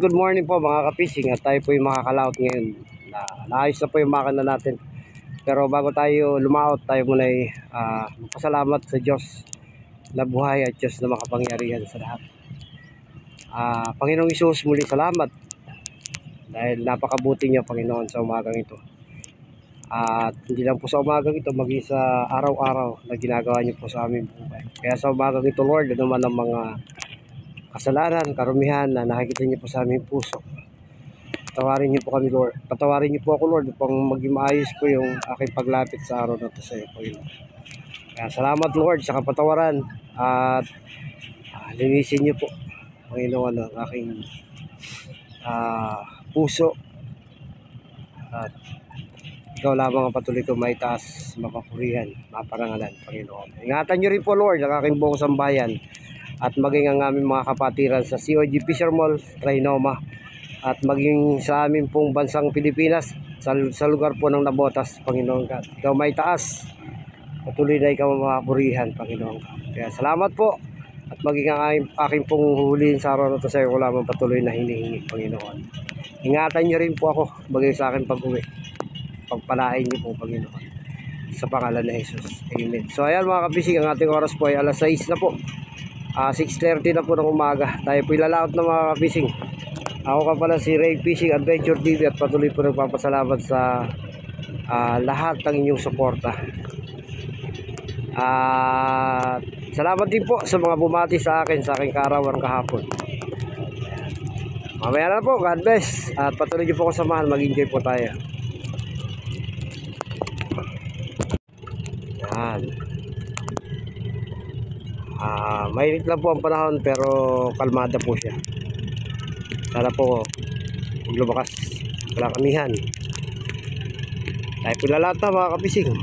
Good morning po mga kapising. At tayo po yung makakalaot ngayon. Naayos na po yung makina natin. Pero bago tayo lumaot, tayo muna ay magpasalamat sa Diyos na buhay at Diyos na makapangyarihan sa lahat. Panginoong Isus, muli salamat dahil napakabuti niyo, Panginoon, sa umagang ito. At hindi lang po sa umagang ito, maging sa araw-araw na ginagawa niyo po sa aming buhay. Kaya sa umagang ito, Lord, ano man ang mga kasalanan, karumihan na nakikita niyo po sa aming puso, patawarin niyo po kami, Lord. Patawarin niyo po ako, Lord, upang maging maayos po yung aking paglapit sa araw na ito sa iyo, Panginoon. Kaya salamat, Lord, sa kapatawaran at linisin niyo po, Panginoon, ang aking puso at ikaw lamang ang patuloy ko maitaas, mapapurihan, maparangalan, Panginoon. Ingatan niyo rin po, Lord, ang aking buong sambayan at maging ang aming mga kapatiran sa COG Fisher Mall, Trinoma, at maging sa aming pong bansang Pilipinas, sa lugar po ng Nabotas, Panginoon God. Ikaw may taas, patuloy na ikaw mapapurihan, Panginoon God. Kaya salamat po, at maging ang aking pong huhulihin sa araw na ito sa iyo, wala mang patuloy na hinihingi, Panginoon. Ingatan niyo rin po ako, maging sa akin pag-uwi. Pagpalain niyo po, Panginoon, sa pangalan ni Jesus. Amen. So ayan mga kabisig, ang ating oras po ay alas 6 na po. 6:30 na po ng umaga. Tayo po ilalaot na mga kabisig. Ako ka pala si Ray Fishing Adventure TV at patuloy po nagpapasalamat sa lahat ng inyong suporta. Salamat din po sa mga bumati sa akin sa aking kaarawan kahapon. Mamaya na po, God bless. At patuloy niyo po ako samahan, mag-enjoy po tayo. Yan. Mainit lang po ang panahon pero kalmada po siya. Sana po huwag lumakas wala kamihan. Tayo po lalata mga kapising.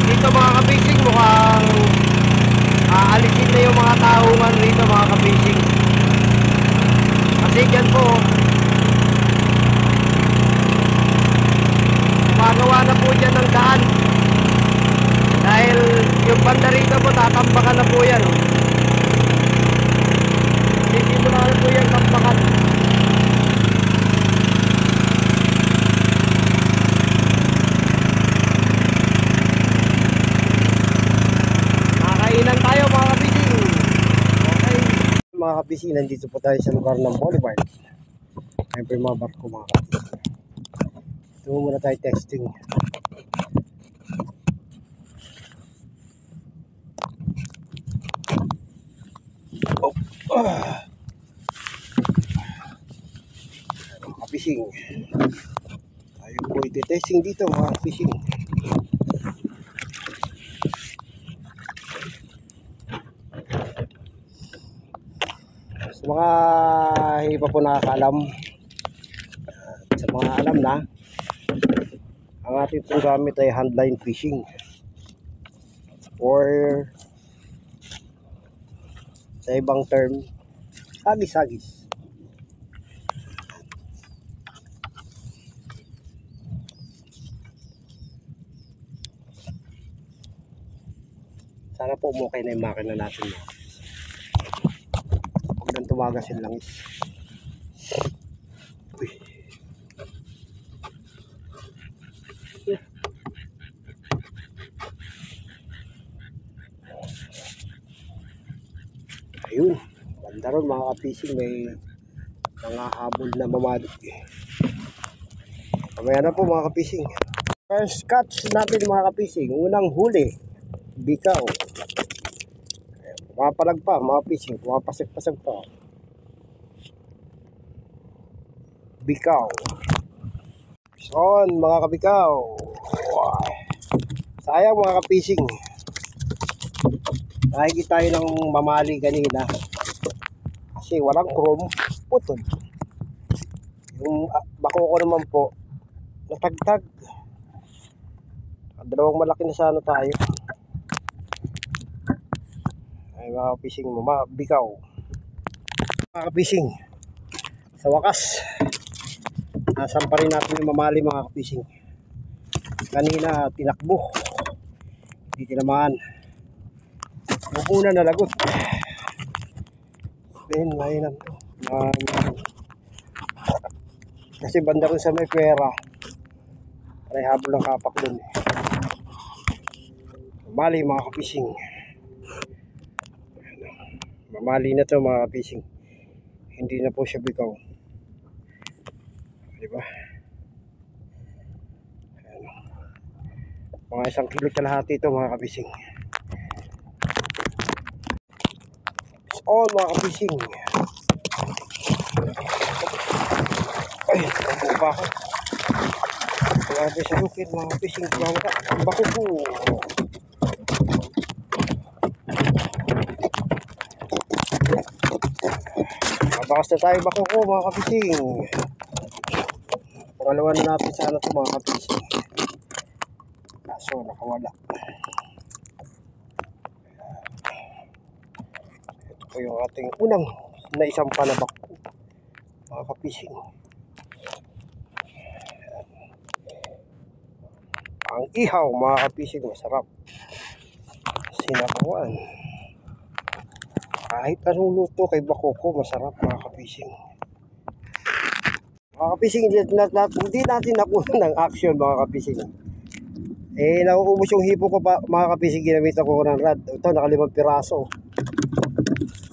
Dito mga kapising, mukhang aalisin na yung mga taungan rito mga kapising. Kasi dyan po gumagawa na po dyan ng daan dahil yung banda rito po tatambakan na po yan. Sisimula na po yan tambakan. Nakakainan tayo mga kapising. Okay mga kapising, nandito po tayo sa lugar ng Boulevard. Ayun po yung mga barko mga kapising. Ito muna tayo testing. Mga fishing. Tayo po iti-testing dito mga fishing. Sa mga hindi pa po nakakaalam, sa mga alam na, ang ating pong gamit ay handline fishing or sa ibang term, hagis-hagis. Sana po umukay na yung makina natin. Huwag nang tumagas yung langis. Uy. Ayun, banda ron mga kapising, may mga habol na mamali. Mamaya na po mga kapising. First catch natin mga kapising, unang huli, bikaw. Pumapalag pa mga kapising, pumapasag-pasag pa. Bikaw. Son mga kabikaw. Sayang mga kapising, nakikita tayo ng mamali kanina kasi walang chrome, putol. Yung bako ko naman po natagtag. Dalawang malaki na sana tayo. Ay mga kapising, bikaw. Mga kapising, sa wakas nasampa rin natin yung mamali mga kapising. Kanina tinakbo, hindi tinamaan. Yung una nalagot. Then mainam to. Kasi banda ko sa may pera, ay habol ng kapak dun. Mamali mga kapising. Mamali na to mga kapising. Hindi na po siya bikaw. Diba? Mga 1 kilo kalahati ito mga kapising. On mga kapising. Ay, nabuo pa ako. Grabe sa lukid mga kapising. Bako po. Mabakas na tayo bako ko mga kapising. Pangalawa na natin sana ito mga kapising. Kaso nakawala. Ito po yung ating unang naisampa na bako mga kapising. Ang ihaw mga kapising, masarap. Sinabawan. Kahit anong luto kay bako ko, masarap mga kapising. Mga kapising, hindi natin nakuha ng action mga kapising. Eh, nauubos yung hipo ko pa mga kapising, ginamitan ko ng rad. Ito, naka 5 piraso.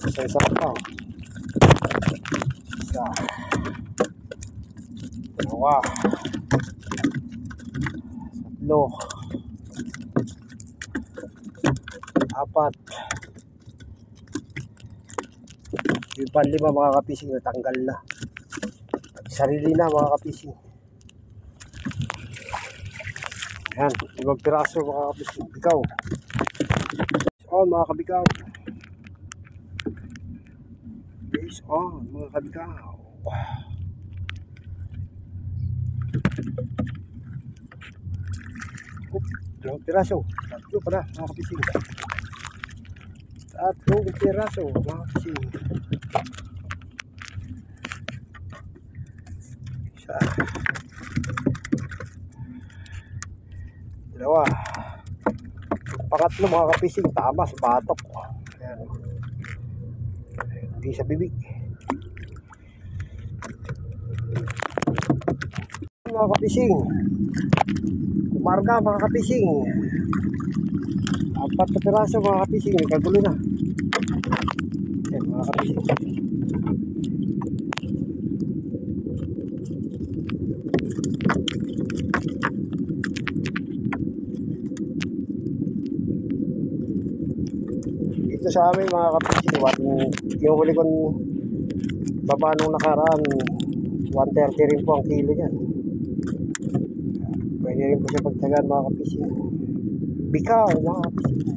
Isa pa. Isa. Dalawa. Tatlo. 4. Yung 5 mga kapising, natanggal na. Sarili na mga kapising. Ayan, 5 piraso mga kapising. Bikaw. On mga kabikaw. Base on mga kabikaw. 2 piraso. 3 pala mga kapising. 3 piraso mga kapising. Isa. Dalawa. Pangatlo mga kapising, tama sa batok. Ayan. Hindi sa bibig. Mga kapising, kumarga mga kapising. 4 na piraso mga kapising, kagulo na. Ayan mga kapising. Dito sa amin mga kapising, yung huli kong baba nung nakaraan, 130 rin po ang kilo yan. Pwede rin po siya pagtagan mga kapising. Bikaw mga kapising.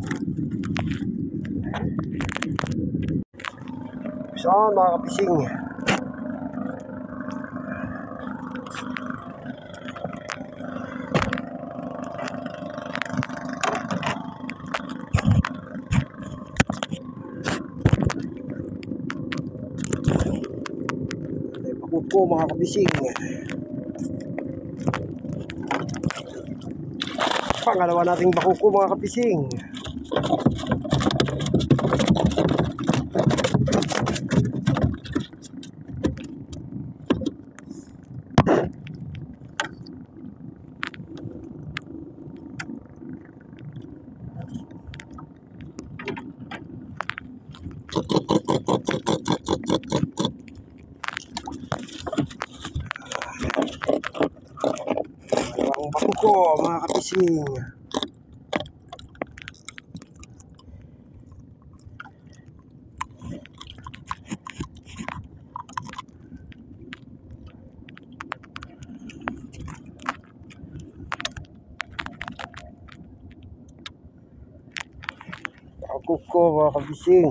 Saan mga kapising? Po mga kapising, pangalawa nating bakuko mga kapising. mga kapising. Bakuko mga kapising.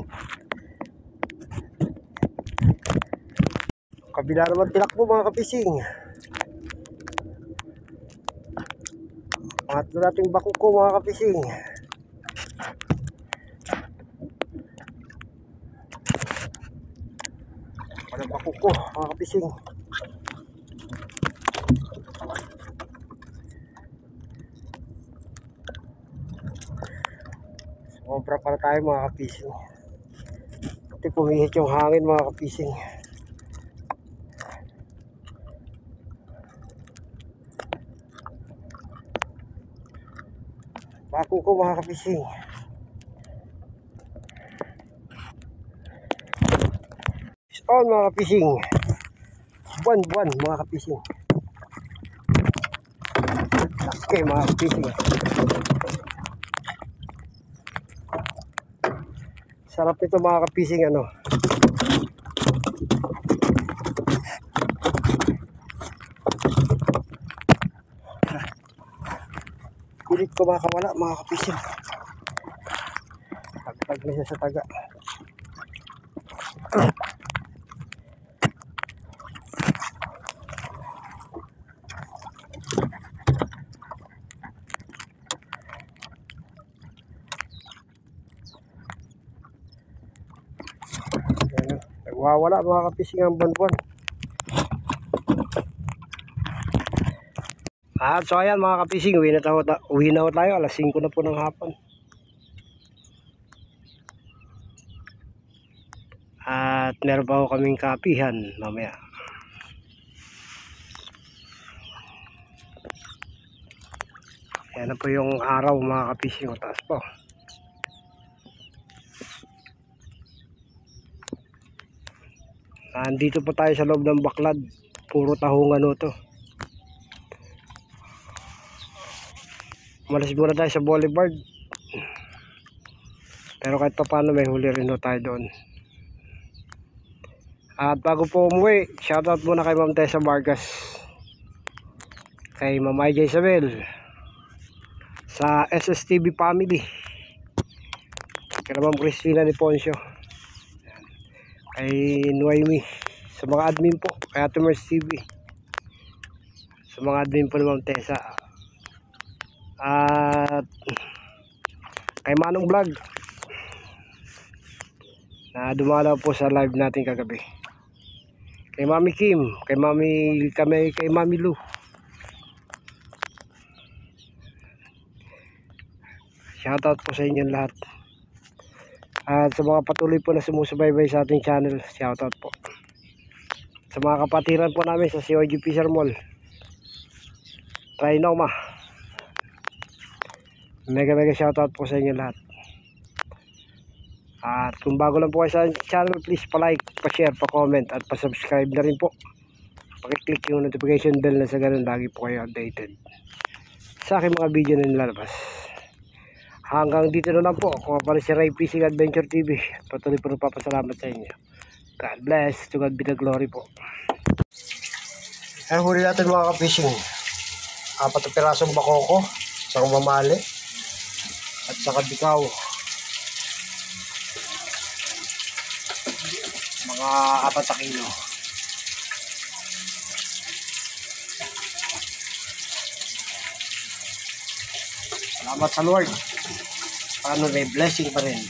Kabila naman tinakbo mga kapising. Pangatlo nating bakuko mga kapising. Walang bakuko mga kapising. Sobra para tayo mga kapising. Pati pumihit yung hangin mga kapising. Bakuko mga kapising. On mga kapising. Buwan mga kapising. Okay mga kapising. Sarap nito mga kapising ano. Pilit ko makawala mga kapising. Tagtag na siya sa taga. Nagwawala mga kapising ang buwan-buwan. At so ayan mga kapising, uwi na tayo, alas 5 na po ng hapon. At meron pa ako kaming kapihan mamaya. Yan na po yung araw mga kapising, taas po. Nandito po tayo sa loob ng baklad, puro tahungan o to. Umalis muna tayo sa boulevard. Pero kahit pa paano may huli rin tayo doon. At bago po umuwi, shoutout muna kay Ma'am Tessa Vargas, kay Ma'am IJ Isabel, sa SSTV family, kay Ma'am Cristina ni Poncio, kay Noemi, sa mga admin po, kay Ate Mers TV, sa mga admin po ni Ma'am Tessa, at kay Manong Vlog na dumalaw po sa live natin kagabi, kay Mami Kim, kay Mami Lu. Shoutout po sa inyong lahat. At sa mga patuloy po na sumusubaybay sa ating channel, shoutout po. Sa mga kapatiran po namin sa COG Fisher Mall, Trinoma, mega shoutout po sa inyong lahat. At kung bago lang po kayo sa channel, please pa-like, pa-share, pa-comment at pa-subscribe na rin po. Paki-click yung notification bell na sa ganun lagi po kayo updated sa aking mga video na nilalabas. Hanggang dito na lang po. Ako nga pala si Ray Fishing Adventure TV. Patuloy po nagpapasalamat sa inyo. God bless. To God be the glory po. Ay, huli natin mga ka-fishing. 4 na pirasong bakoko, isang mamali, at saka bikaw. Mga 4 na kilo. Salamat sa Lord. Paano may blessing pa rin.